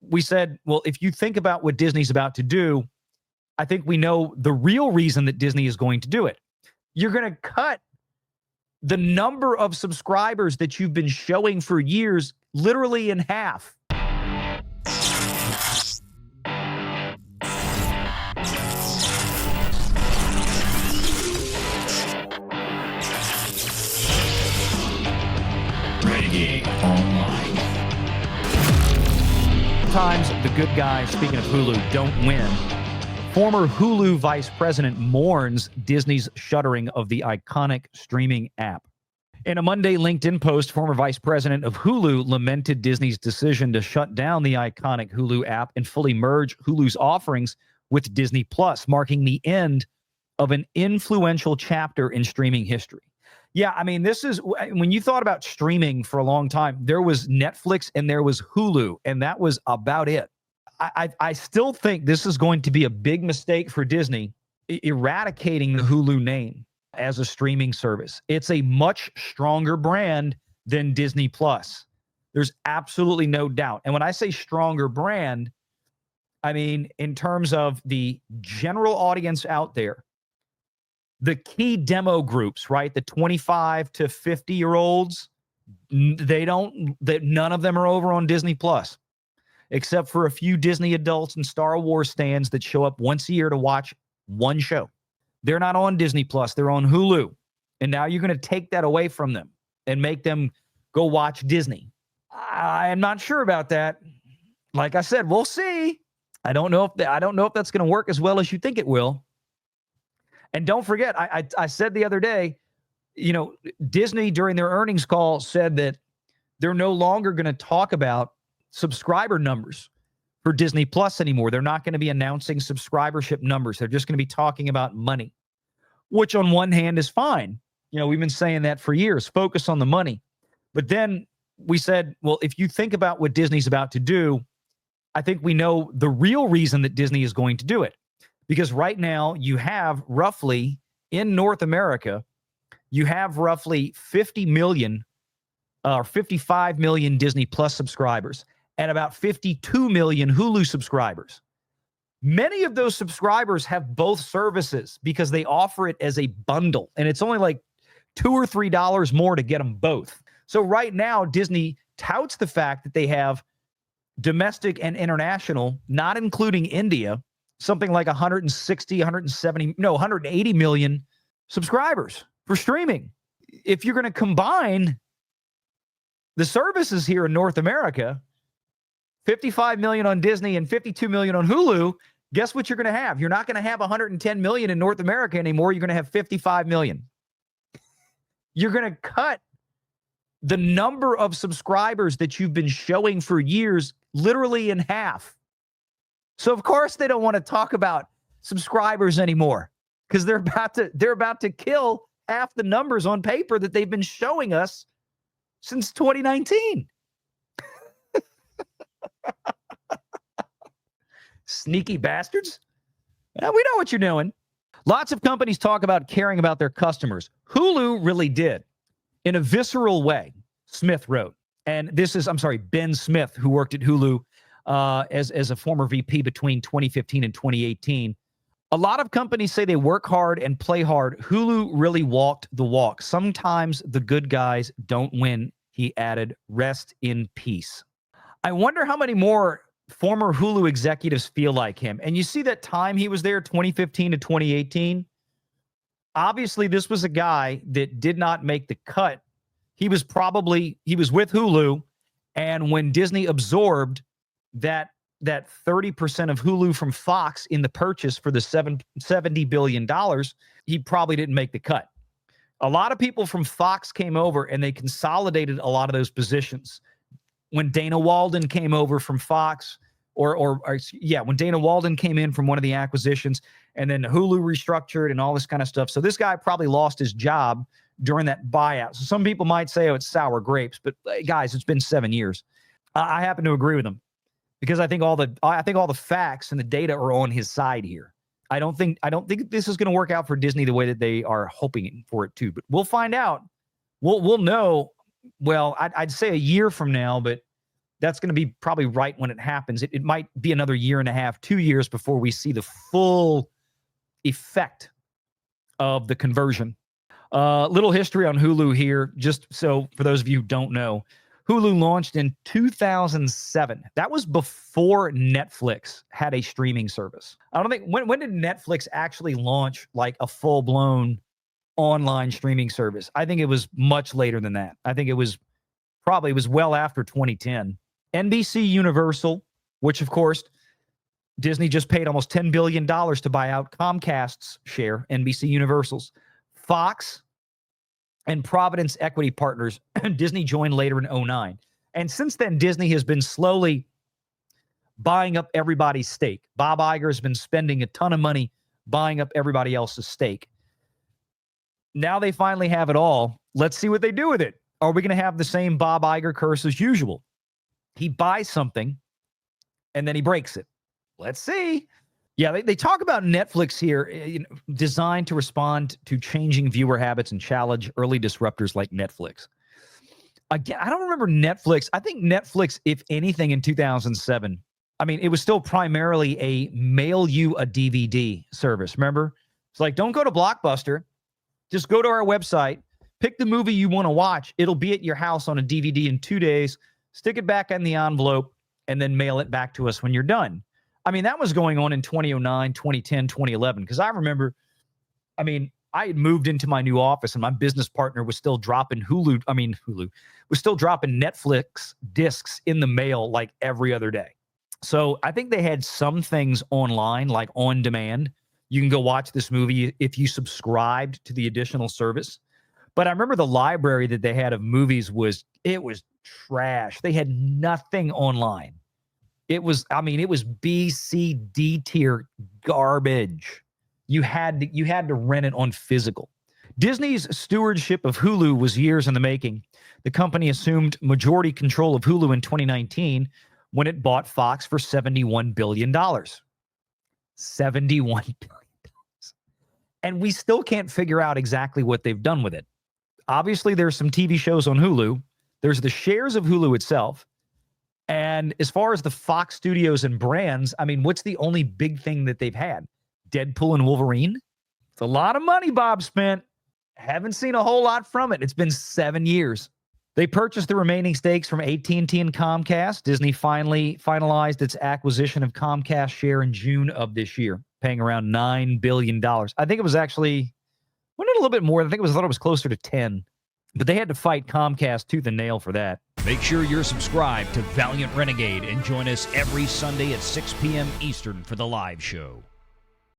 we said, well, if you think about what Disney's about to do, I think we know the real reason that Disney is going to do it. You're going to cut the number of subscribers that you've been showing for years literally in half. Sometimes the good guys, speaking of Hulu, don't win. Former Hulu vice president mourns Disney's shuttering of the iconic streaming app. In a Monday LinkedIn post, former vice president of Hulu lamented Disney's decision to shut down the iconic Hulu app and fully merge Hulu's offerings with Disney Plus, marking the end of an influential chapter in streaming history. Yeah, I mean, this is when you thought about streaming for a long time, there was Netflix and there was Hulu, and that was about it. I still think this is going to be a big mistake for Disney, eradicating the Hulu name as a streaming service. It's a much stronger brand than Disney Plus. There's absolutely no doubt. And when I say stronger brand, I mean in terms of the general audience out there, the key demo groups, right? The 25 to 50-year-olds, none of them are over on Disney Plus, except for a few Disney adults and Star Wars fans that show up once a year to watch one show. They're not on Disney Plus, they're on Hulu. And now you're going to take that away from them and make them go watch Disney. I am not sure about that. Like I said, we'll see. I don't know if that's going to work as well as you think it will. And don't forget, I said the other day, Disney during their earnings call said that they're no longer going to talk about subscriber numbers for Disney Plus anymore. They're not going to be announcing subscribership numbers. They're just going to be talking about money, which on one hand is fine. We've been saying that for years, focus on the money. But then we said, well, if you think about what Disney's about to do, I think we know the real reason that Disney is going to do it. Because right now you have roughly, in North America, you have roughly 50 million or 55 million Disney Plus subscribers and about 52 million Hulu subscribers. Many of those subscribers have both services because they offer it as a bundle, and it's only like $2 or $3 more to get them both. So right now, Disney touts the fact that they have domestic and international, not including India, something like 180 million subscribers for streaming. If you're going to combine the services here in North America, 55 million on Disney and 52 million on Hulu, guess what you're going to have? You're not going to have 110 million in North America anymore. You're going to have 55 million. You're going to cut the number of subscribers that you've been showing for years literally in half. So of course they don't want to talk about subscribers anymore because they're about to kill half the numbers on paper that they've been showing us since 2019. Sneaky bastards. Yeah, we know what you're doing. Lots of companies talk about caring about their customers. Hulu really did in a visceral way, Smith wrote. And this is, Ben Smith, who worked at Hulu as a former VP between 2015 and 2018. A lot of companies say they work hard and play hard. Hulu really walked the walk. Sometimes the good guys don't win, he added. Rest in peace. I wonder how many more former Hulu executives feel like him. And you see that time he was there, 2015 to 2018. Obviously, this was a guy that did not make the cut. He was with Hulu, and when Disney absorbed that 30% of Hulu from Fox in the purchase for the $70 billion, he probably didn't make the cut. A lot of people from Fox came over and they consolidated a lot of those positions. When Dana Walden came over from Fox, when Dana Walden came in from one of the acquisitions, and then Hulu restructured and all this kind of stuff. So this guy probably lost his job during that buyout. So some people might say, oh, it's sour grapes, but guys, it's been 7 years. I happen to agree with him, because I think all the facts and the data are on his side here. I don't think this is going to work out for Disney the way that they are hoping for it to, but we'll find out. We'll know. Well, I'd say a year from now, but That's going to be probably right when it happens. It might be another year and a half, 2 years before we see the full effect of the conversion. Little history on Hulu here, just so for those of you who don't know. Hulu launched in 2007. That was before Netflix had a streaming service. I don't think, when did Netflix actually launch like a full-blown online streaming service? I think it was much later than that. I think it was well after 2010. NBC Universal, which of course Disney just paid almost $10 billion to buy out Comcast's share, NBC Universal's. Fox and Providence Equity Partners, Disney joined later in 2009. And since then, Disney has been slowly buying up everybody's stake. Bob Iger has been spending a ton of money buying up everybody else's stake. Now they finally have it all. Let's see what they do with it. Are we going to have the same Bob Iger curse as usual? He buys something, and then he breaks it. Let's see. Yeah, they talk about Netflix here, designed to respond to changing viewer habits and challenge early disruptors like Netflix. Again, I don't remember Netflix. I think Netflix, if anything, in 2007, I mean, it was still primarily a mail you a DVD service. Remember? It's like, don't go to Blockbuster. Just go to our website, pick the movie you want to watch. It'll be at your house on a DVD in 2 days. Stick it back in the envelope, and then mail it back to us when you're done. I mean, that was going on in 2009, 2010, 2011, because I remember, I mean, I had moved into my new office and my business partner was still dropping Hulu was still dropping Netflix discs in the mail like every other day. So I think they had some things online, like on demand. You can go watch this movie if you subscribed to the additional service. But I remember the library that they had of movies was trash. They had nothing online. It was B, C, D tier garbage. You had to rent it on physical. Disney's stewardship of Hulu was years in the making. The company assumed majority control of Hulu in 2019 when it bought Fox for $71 billion. $71 billion. And we still can't figure out exactly what they've done with it. Obviously, there's some TV shows on Hulu. There's the shares of Hulu itself. And as far as the Fox studios and brands, I mean, what's the only big thing that they've had? Deadpool and Wolverine? It's a lot of money Bob spent. Haven't seen a whole lot from it. It's been 7 years. They purchased the remaining stakes from AT&T and Comcast. Disney finally finalized its acquisition of Comcast share in June of this year, paying around $9 billion. I think it was actually, wasn't it a little bit more? I thought it was closer to 10. But they had to fight Comcast tooth and nail for that. Make sure you're subscribed to Valiant Renegade and join us every Sunday at 6 p.m. Eastern for the live show.